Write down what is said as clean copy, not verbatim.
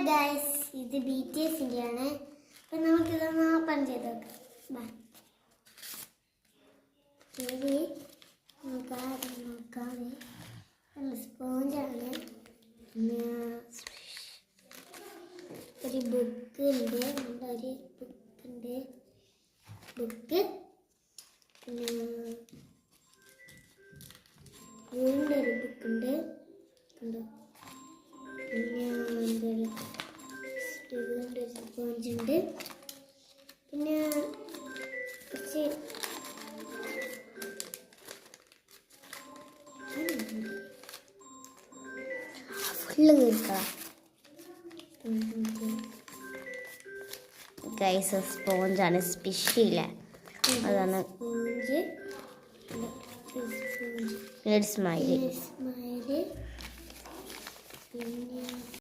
Guys, ഇത് BTSന്റെ അപ്പം നമുക്കിതൊന്ന് ഓപ്പൺ ചെയ്ത് നോക്കാം. നോക്കാതെ സ്പോഞ്ചാണ്. പിന്നെ ഒരു ബുക്ക് ഉണ്ട്. ബുക്ക് പിന്നെ വീണ്ടും ഒരു ബുക്കുണ്ട്. കണ്ടോ? പിന്നെ വീണ്ടും ഒരു സ്പോഞ്ചുണ്ട്. പിന്നെ കുറച്ച് ഫുള്ള് കേൾക്കാം. ഗൈസ്, സ്പോഞ്ചാണ്, സ്പിഷില്ല. അതാണ് സ്മൈലി. പിന്നെ